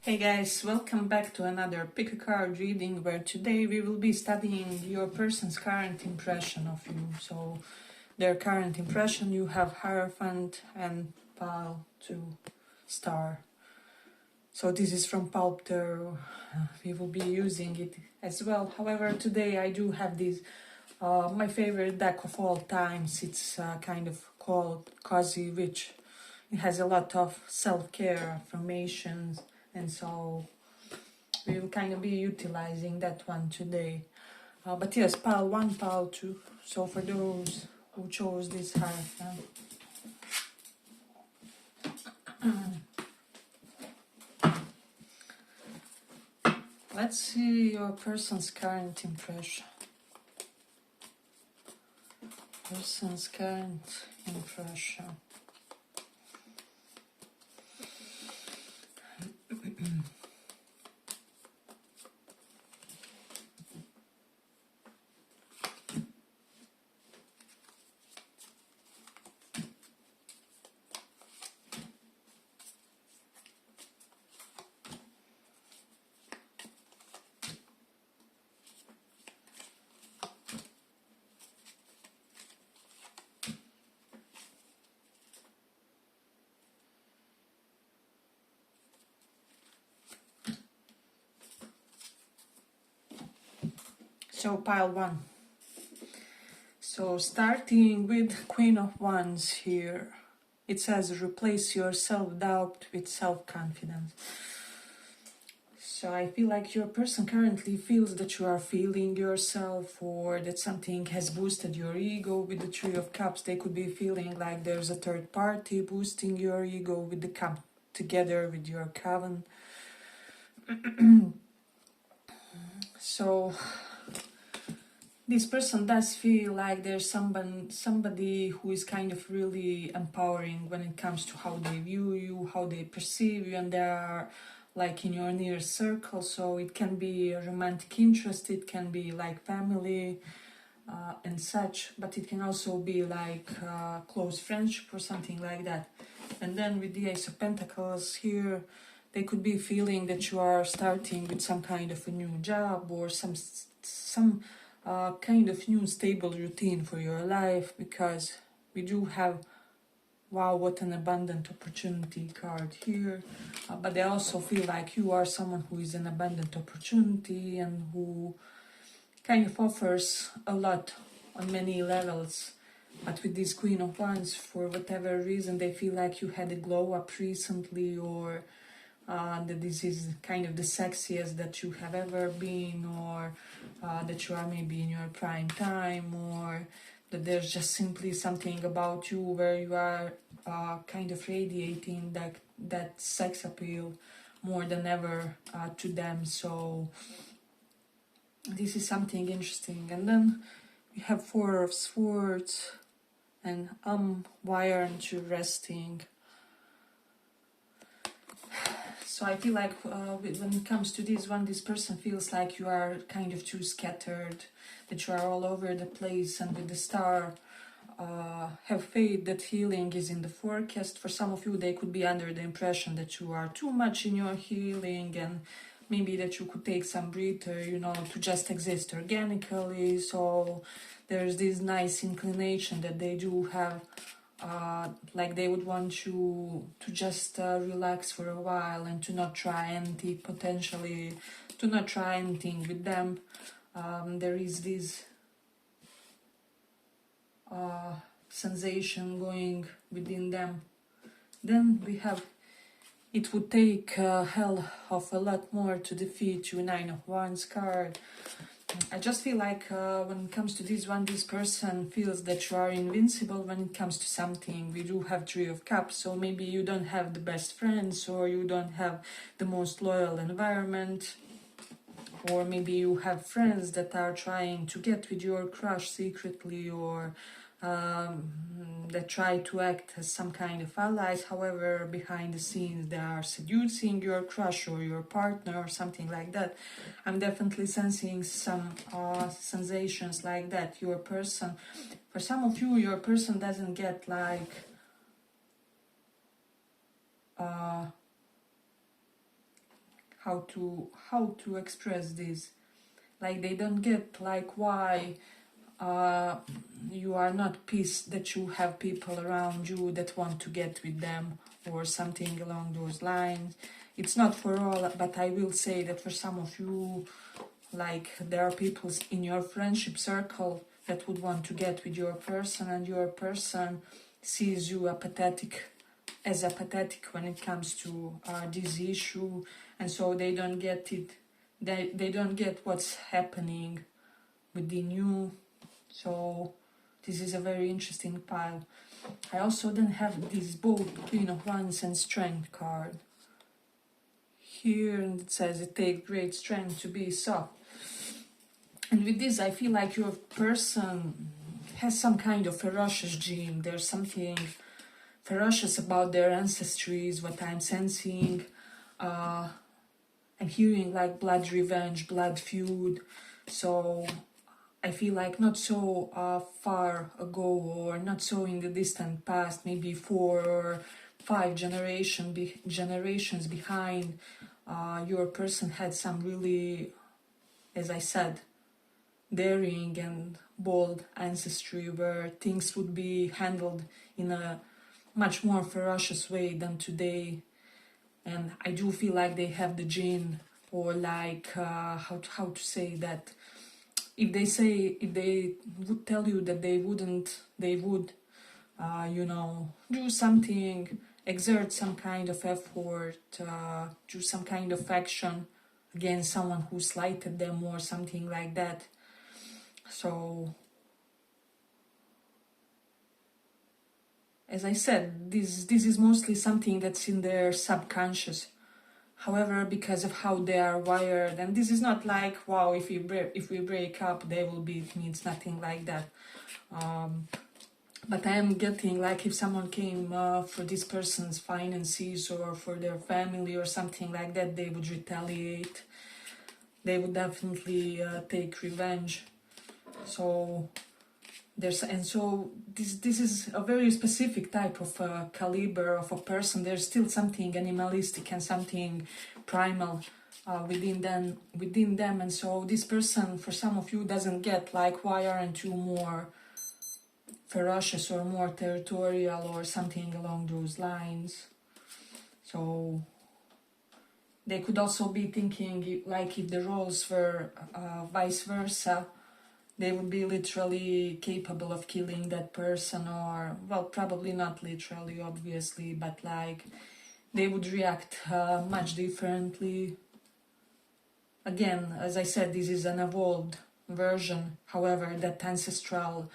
Hey guys, welcome back to another pick a card reading where today we will be studying your person's current impression of you. So their current impression, you have Hierophant and Pile to Star. So this is from Pulp Tarot. We will be using it as well. However, today I do have this, my favorite deck of all times. It's kind of called Cozy Witch. It has a lot of self-care affirmations, and so we will kind of be utilizing that one today. But yes, pile 1, pile 2. So for those who chose this Hierophant. Let's see your person's current impression. Person's current impression. So pile 1. So starting with Queen of Wands here, it says replace your self-doubt with self-confidence. So I feel like your person currently feels that you are feeling yourself, or that something has boosted your ego. With the Three of Cups, they could be feeling like there's a third party boosting your ego with the cup together with your coven. So this person does feel like there's somebody who is kind of really empowering when it comes to how they view you, how they perceive you, and they are like in your near circle. So it can be a romantic interest, it can be like family and such, but it can also be like close friendship or something like that. And then with the Ace of Pentacles here, they could be feeling that you are starting with some kind of a new job, or some kind of new stable routine for your life, because we do have, wow, what an abundant opportunity card here. But they also feel like you are someone who is an abundant opportunity and who kind of offers a lot on many levels. But with this Queen of Wands, for whatever reason, they feel like you had a glow up recently, or that this is kind of the sexiest that you have ever been, or that you are maybe in your prime time, or that there's just simply something about you where you are kind of radiating that sex appeal more than ever to them. So this is something interesting. And then we have Four of Swords and why aren't you resting? So I feel like when it comes to this one, this person feels like you are kind of too scattered, that you are all over the place. And with the Star, have faith that healing is in the forecast. For some of you, they could be under the impression that you are too much in your healing, and maybe that you could take some breather, you know, to just exist organically. So there's this nice inclination that they do have, like they would want you to just relax for a while and to not try anything, potentially to not try anything with them. There is this sensation going within them. Then we have, it would take hell of a lot more to defeat you, Nine of Wands card. I just feel like when it comes to this one, this person feels that you are invincible when it comes to something. We do have Three of Cups, so maybe you don't have the best friends, or you don't have the most loyal environment, or maybe you have friends that are trying to get with your crush secretly, or that try to act as some kind of allies. However, behind the scenes they are seducing your crush or your partner or something like that. I'm definitely sensing some sensations like that. Your person, for some of you, your person doesn't get like how to express this. Like they don't get like why you are not pissed that you have people around you that want to get with them or something along those lines. It's not for all, but I will say that for some of you, like there are people in your friendship circle that would want to get with your person, and your person sees you as apathetic when it comes to this issue, and so they don't get it. They don't get what's happening within you. So this is a very interesting pile. I also then have this both Queen of Wands and Strength card here, and it says it takes great strength to be soft. And with this, I feel like your person has some kind of ferocious gene. There's something ferocious about their ancestry, is what I'm sensing. I'm hearing like blood revenge, blood feud. So I feel like not so far ago, or not so in the distant past, maybe 4 or 5 generations behind, your person had some really, as I said, daring and bold ancestry where things would be handled in a much more ferocious way than today. And I do feel like they have the gene, or like how to say that. If they would tell you that they wouldn't, they would, do something, exert some kind of effort, do some kind of action against someone who slighted them or something like that. So, as I said, this is mostly something that's in their subconscious. However, because of how they are wired, and this is not like, wow, if we break up, they will beat me. It's nothing like that. But I am getting like if someone came for this person's finances or for their family or something like that, they would retaliate. They would definitely take revenge. So this is a very specific type of caliber of a person. There's still something animalistic and something primal within them, and so this person, for some of you, doesn't get like, why aren't you more ferocious or more territorial or something along those lines. So they could also be thinking like if the roles were vice versa, they would be literally capable of killing that person, or, well, probably not literally, obviously, but like they would react much differently. Again, as I said, this is an evolved version. However, that ancestral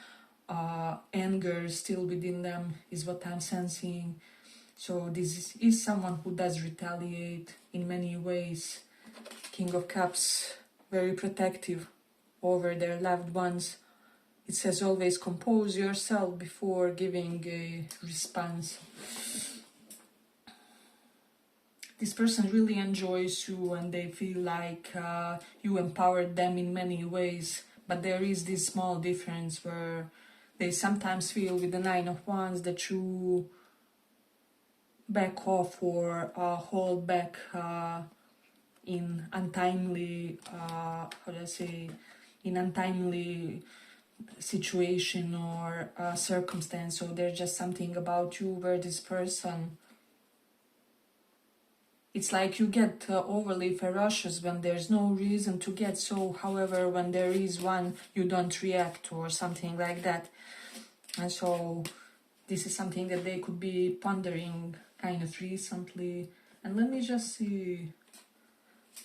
anger still within them is what I'm sensing. So this is someone who does retaliate in many ways. King of Cups, very protective over their loved ones. It says always compose yourself before giving a response. This person really enjoys you, and they feel like you empowered them in many ways, but there is this small difference where they sometimes feel with the Nine of Wands that you back off or hold back in untimely, in untimely situation or circumstance. So there's just something about you where this person, it's like you get overly ferocious when there's no reason to get so. However, when there is one, you don't react or something like that. And so this is something that they could be pondering kind of recently. And let me just see.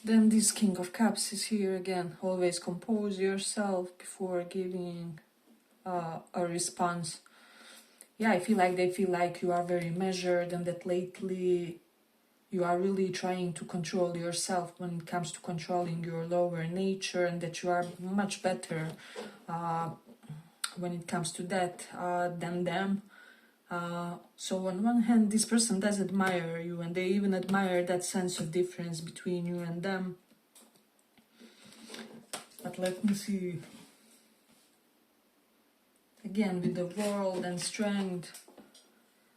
Then this King of Cups is here again. Always compose yourself before giving a response. Yeah, I feel like they feel like you are very measured, and that lately you are really trying to control yourself when it comes to controlling your lower nature, and that you are much better when it comes to that than them. So on one hand, this person does admire you, and they even admire that sense of difference between you and them. But let me see. Again, with the World and Strength,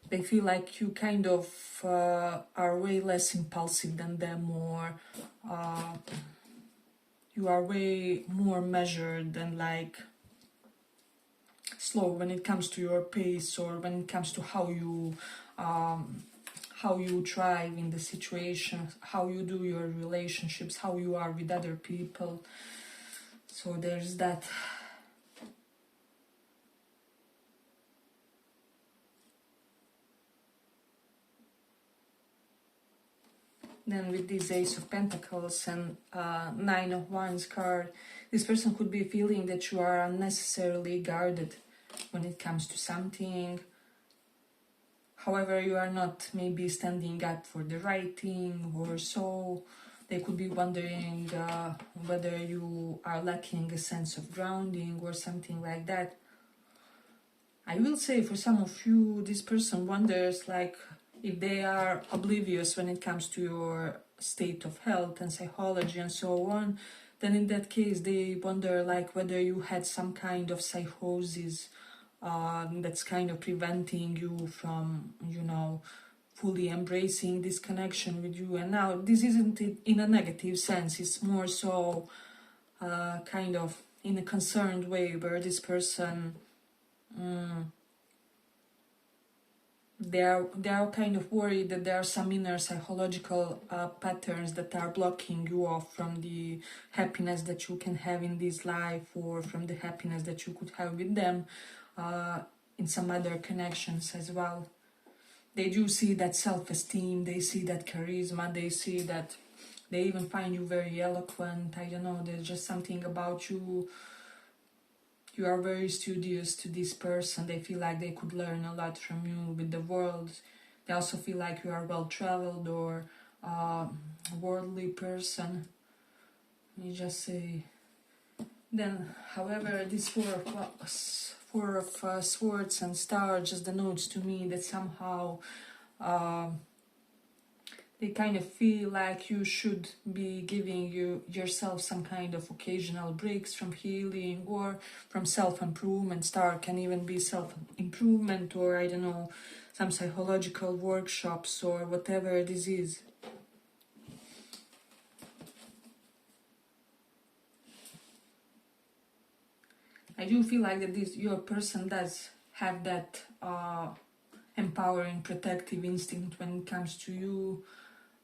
they feel like you kind of are way less impulsive than them, or you are way more measured and like slow when it comes to your pace, or when it comes to how you thrive in the situation, how you do your relationships, how you are with other people. So there's that. Then with this Ace of Pentacles and Nine of Wands card, this person could be feeling that you are unnecessarily guarded when it comes to something. However, you are not maybe standing up for the right thing or so. They could be wondering whether you are lacking a sense of grounding or something like that. I will say for some of you, this person wonders like if they are oblivious when it comes to your state of health and psychology and so on. Then in that case, they wonder like whether you had some kind of psychosis that's kind of preventing you from, you know, fully embracing this connection with you. And now this isn't in a negative sense, it's more so kind of in a concerned way, where this person they are kind of worried that there are some inner psychological patterns that are blocking you off from the happiness that you can have in this life, or from the happiness that you could have with them in some other connections as well. They do see that self-esteem, they see that charisma, they see that, they even find you very eloquent. I don't know, there's just something about you. You are very studious to this person. They feel like they could learn a lot from you with the world. They also feel like you are well-traveled or a worldly person. Let me just say. Then, however, this Four of Swords and Stars just denotes to me that somehow they kind of feel like you should be giving yourself some kind of occasional breaks from healing or from self-improvement. Star can even be self-improvement, or I don't know, some psychological workshops or whatever this is. I do feel like that your person does have that empowering, protective instinct when it comes to you.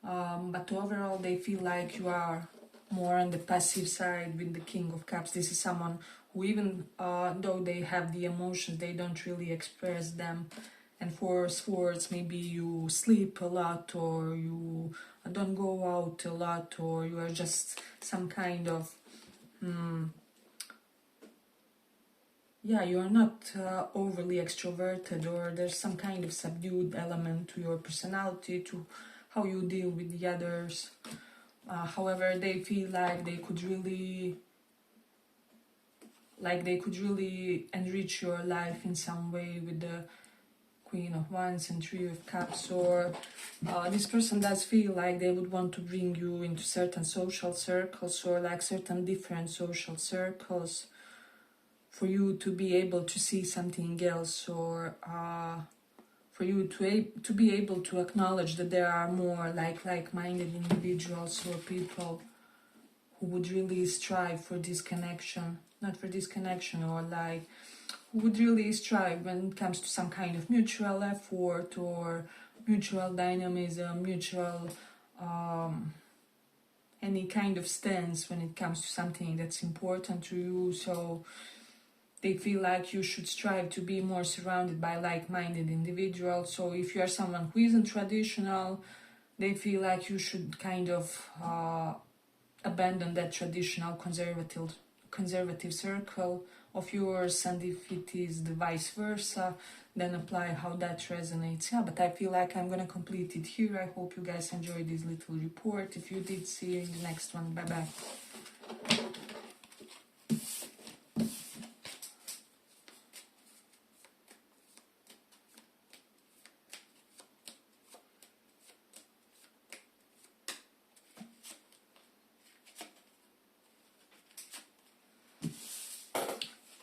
But overall, they feel like you are more on the passive side with the King of Cups. This is someone who, even though they have the emotions, they don't really express them. And for Swords, maybe you sleep a lot, or you don't go out a lot, or you are just some kind of you are not overly extroverted, or there's some kind of subdued element to your personality, to how you deal with the others. However, they feel like they could really enrich your life in some way with the Queen of Wands and Three of Cups. Or this person does feel like they would want to bring you into certain social circles, or like certain different social circles, for you to be able to see something else, or for you to be able to acknowledge that there are more like-minded individuals or people who would really strive for this connection, not for this connection, or like who would really strive when it comes to some kind of mutual effort or mutual dynamism, mutual any kind of stance when it comes to something that's important to you. So they feel like you should strive to be more surrounded by like-minded individuals. So if you are someone who isn't traditional, they feel like you should kind of abandon that traditional conservative circle of yours, and if it is the vice versa, then apply how that resonates. Yeah, but I feel like I'm gonna complete it here. I hope you guys enjoyed this little report. If you did, see you in the next one. Bye bye.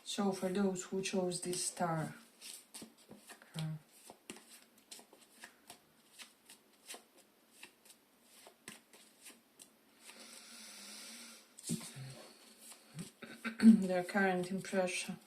So for those who chose this star card, their current impression.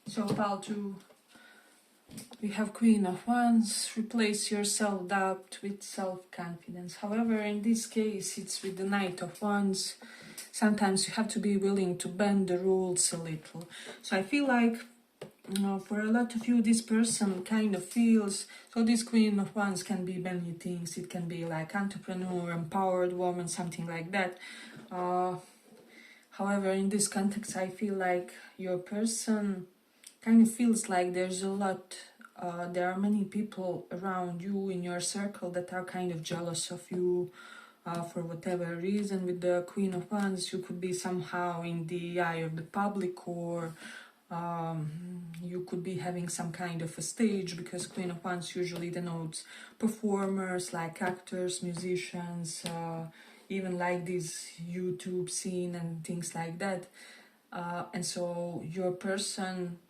So pile 2, we have Queen of Wands. Replace your self-doubt with self-confidence. However, in this case, it's with the Knight of Wands. Sometimes you have to be willing to bend the rules a little. So I feel like for a lot of you, this person kind of feels, so this Queen of Wands can be many things. It can be like entrepreneur, empowered woman, something like that. However, in this context, I feel like your person kind of feels like there's a lot, there are many people around you in your circle that are kind of jealous of you for whatever reason. With the Queen of Wands, you could be somehow in the eye of the public, or you could be having some kind of a stage, because Queen of Wands usually denotes performers like actors, musicians, even like this YouTube scene and things like that. And so your person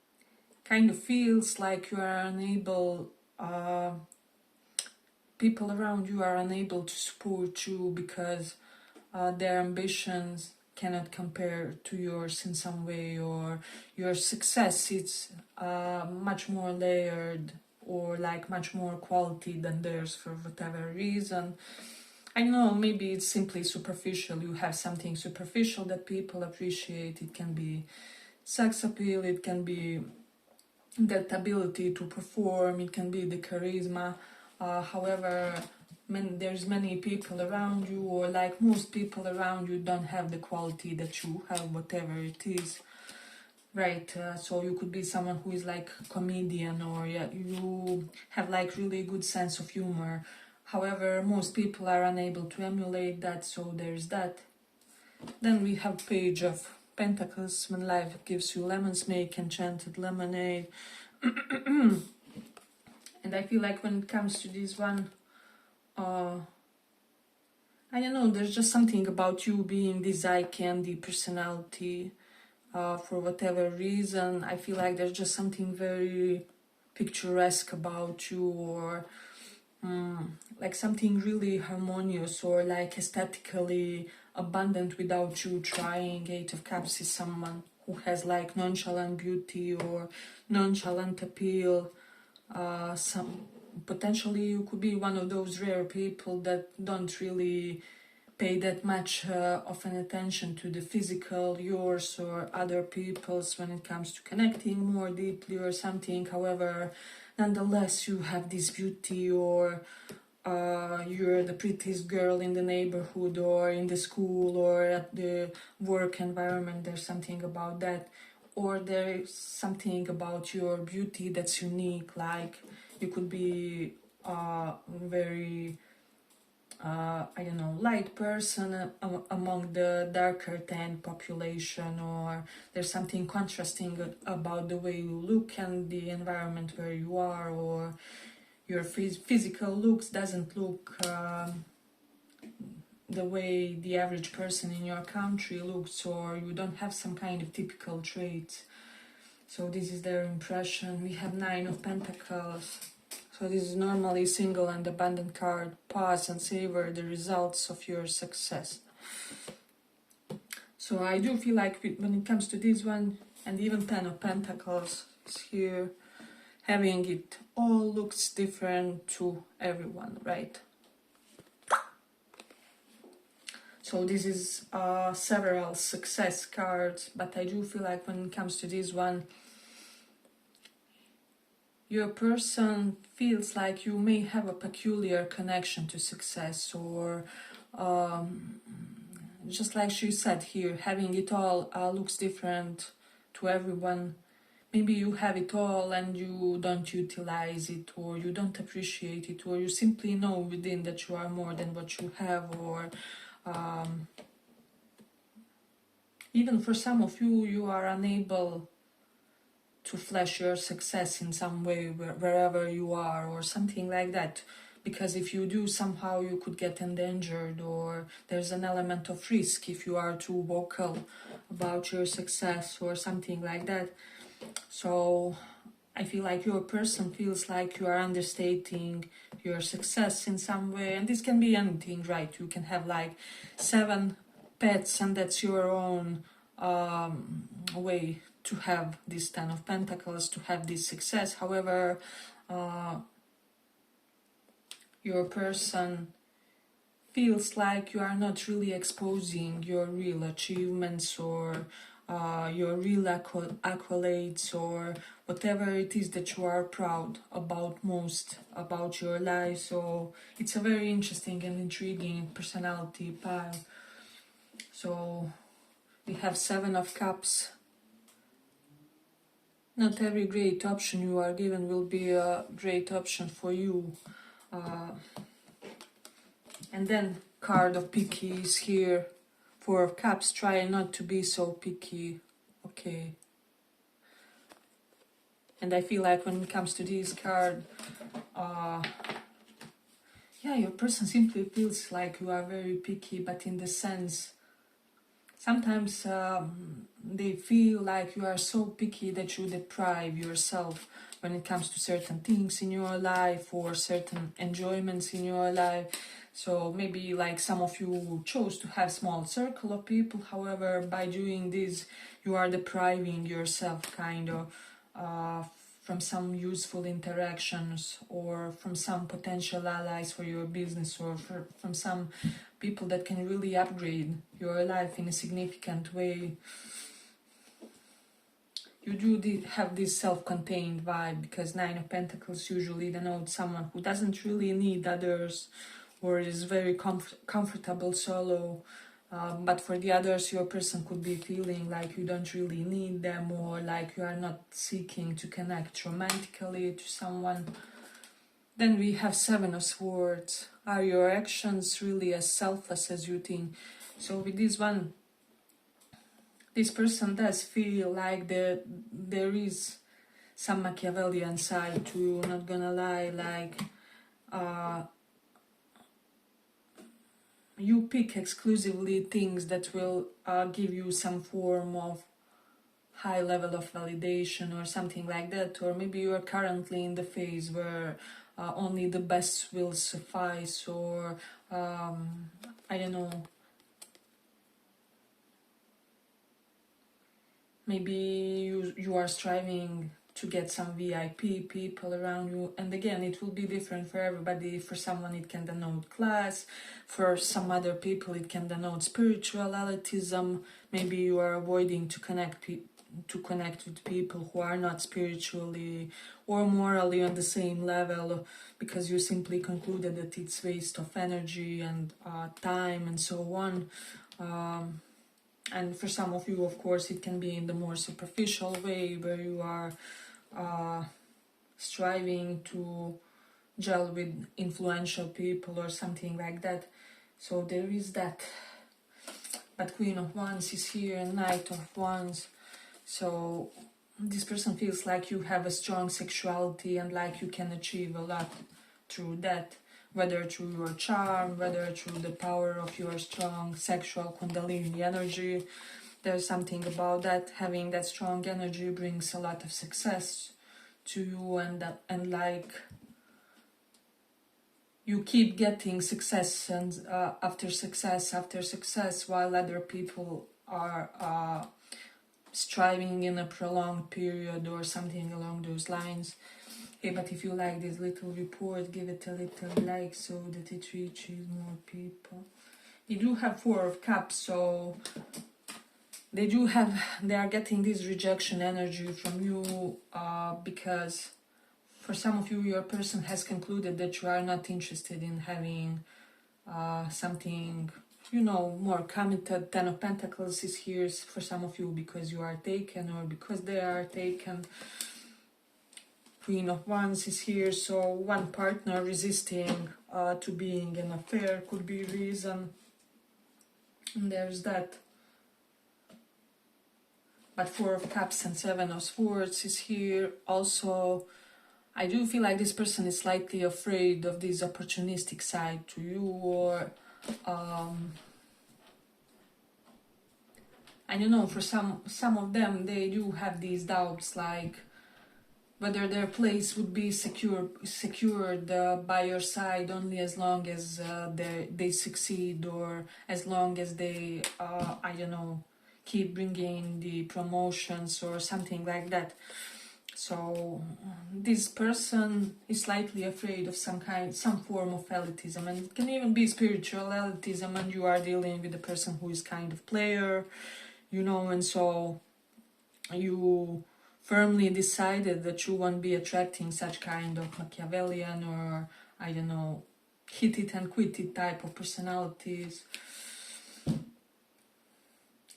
kind of feels like you are unable, people around you are unable to support you because their ambitions cannot compare to yours in some way, or your success is much more layered or like much more quality than theirs for whatever reason. I don't know, maybe it's simply superficial. You have something superficial that people appreciate. It can be sex appeal, it can be that ability to perform, it can be the charisma. However, there's many people around you, or like most people around you don't have the quality that you have, whatever it is, right? So you could be someone who is like a comedian, or yeah, you have like really good sense of humor. However, most people are unable to emulate that, so there's that. Then we have Page of Pentacles. When life gives you lemons, make enchanted lemonade. And I feel like when it comes to this one, I don't know, there's just something about you being this eye candy personality. For whatever reason, I feel like there's just something very picturesque about you, or like something really harmonious, or like aesthetically abundant without you trying. Eight of Cups is someone who has like nonchalant beauty or nonchalant appeal. Some potentially you could be one of those rare people that don't really pay that much of an attention to the physical, yours or other people's, when it comes to connecting more deeply or something. However, nonetheless, you have this beauty, or you're the prettiest girl in the neighborhood, or in the school, or at the work environment. There's something about that. Or there's something about your beauty that's unique, like you could be very I don't know, light person among the darker tan population, or there's something contrasting about the way you look and the environment where you are, or your physical looks doesn't look the way the average person in your country looks, or you don't have some kind of typical traits. So this is their impression. We have Nine of Pentacles. So this is normally single and abundant card. Pause and savor the results of your success. So I do feel like when it comes to this one, and even Ten of Pentacles is here, having it all looks different to everyone, right? So this is several success cards, but I do feel like when it comes to this one, your person feels like you may have a peculiar connection to success, or just like she said here, having it all looks different to everyone. Maybe you have it all and you don't utilize it, or you don't appreciate it, or you simply know within that you are more than what you have, or Even for some of you, you are unable to flash your success in some way wherever you are, or something like that. Because if you do, somehow you could get endangered, or there's an element of risk if you are too vocal about your success or something like that. So I feel like your person feels like you are understating your success in some way. And this can be anything, right? You can have like 7 pets, and that's your own way to have this 10 of Pentacles, to have this success. However, your person feels like you are not really exposing your real achievements, or your real accolades, or whatever it is that you are proud about most about your life. So it's a very interesting and intriguing personality pile. So we have 7 of Cups. Not every great option you are given will be a great option for you. And then card of picky is here. 4 of Cups. Try not to be so picky. Okay. And I feel like when it comes to this card, yeah, your person simply feels like you are very picky, but in the sense, sometimes they feel like you are so picky that you deprive yourself when it comes to certain things in your life or certain enjoyments in your life. So maybe like some of you chose to have small circle of people. However, by doing this, you are depriving yourself kind of from some useful interactions, or from some potential allies for your business, or from some people that can really upgrade your life in a significant way. You do have this self-contained vibe, because 9 of Pentacles usually denotes someone who doesn't really need others, or is very comfortable solo. But for the others, your person could be feeling like you don't really need them, or like you are not seeking to connect romantically to someone. Then we have 7 of Swords. Are your actions really as selfless as you think? So with this one, this person does feel like there is some Machiavellian side to you, not gonna lie, like you pick exclusively things that will give you some form of high level of validation or something like that. Or maybe you are currently in the phase where only the best will suffice, or I don't know, maybe you are striving to get some VIP people around you. And again, it will be different for everybody. For someone it can denote class, for some other people it can denote spiritualism. Maybe you are avoiding to connect with people who are not spiritually or morally on the same level, because you simply concluded that it's waste of energy and time and so on. And for some of you, of course, it can be in the more superficial way, where you are striving to gel with influential people or something like that. So there is that. But Queen of Wands is here, Knight of Wands. So this person feels like you have a strong sexuality, and like you can achieve a lot through that, whether through your charm, whether through the power of your strong sexual Kundalini energy. There's something about that. Having that strong energy brings a lot of success to you, and like you keep getting success and after success, while other people are striving in a prolonged period or something along those lines. Hey, but if you like this little report, give it a little like so that it reaches more people. You do have 4 of Cups, so they are getting this rejection energy from you, because for some of you, your person has concluded that you are not interested in having something, more committed. 10 of Pentacles is here for some of you because you are taken, or because they are taken. Queen of Wands is here, so one partner resisting to being in an affair could be reason. And there's that. But Four of Cups and Seven of Swords is here. Also, I do feel like this person is slightly afraid of this opportunistic side to you, or I don't know, for some of them, they do have these doubts, like whether their place would be secured by your side only as long as they succeed, or as long as they, I don't know, keep bringing the promotions or something like that. So this person is slightly afraid of some form of elitism, and it can even be spiritual elitism, and you are dealing with a person who is kind of player, you know, and so you firmly decided that you won't be attracting such kind of Machiavellian, or I don't know, hit it and quit it type of personalities.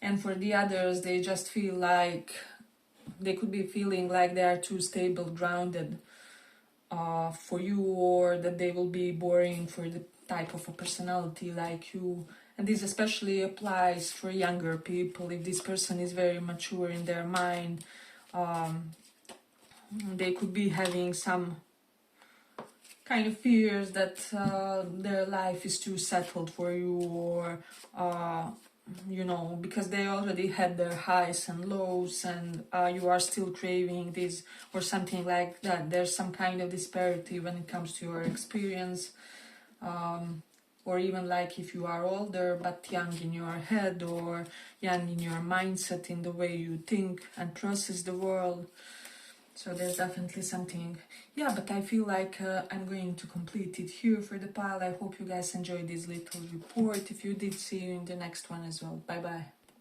And for the others, they just feel like they could be feeling like they are too stable, grounded for you, or that they will be boring for the type of a personality like you. And this especially applies for younger people. If this person is very mature in their mind, they could be having some kind of fears that their life is too settled for you, or you know, because they already had their highs and lows, and you are still craving this or something like that. There's some kind of disparity when it comes to your experience, or even like if you are older but young in your head, or young in your mindset, in the way you think and process the world. So there's definitely something. Yeah, but I feel like I'm going to complete it here for the pile. I hope you guys enjoyed this little report. If you did, see you in the next one as well. Bye bye.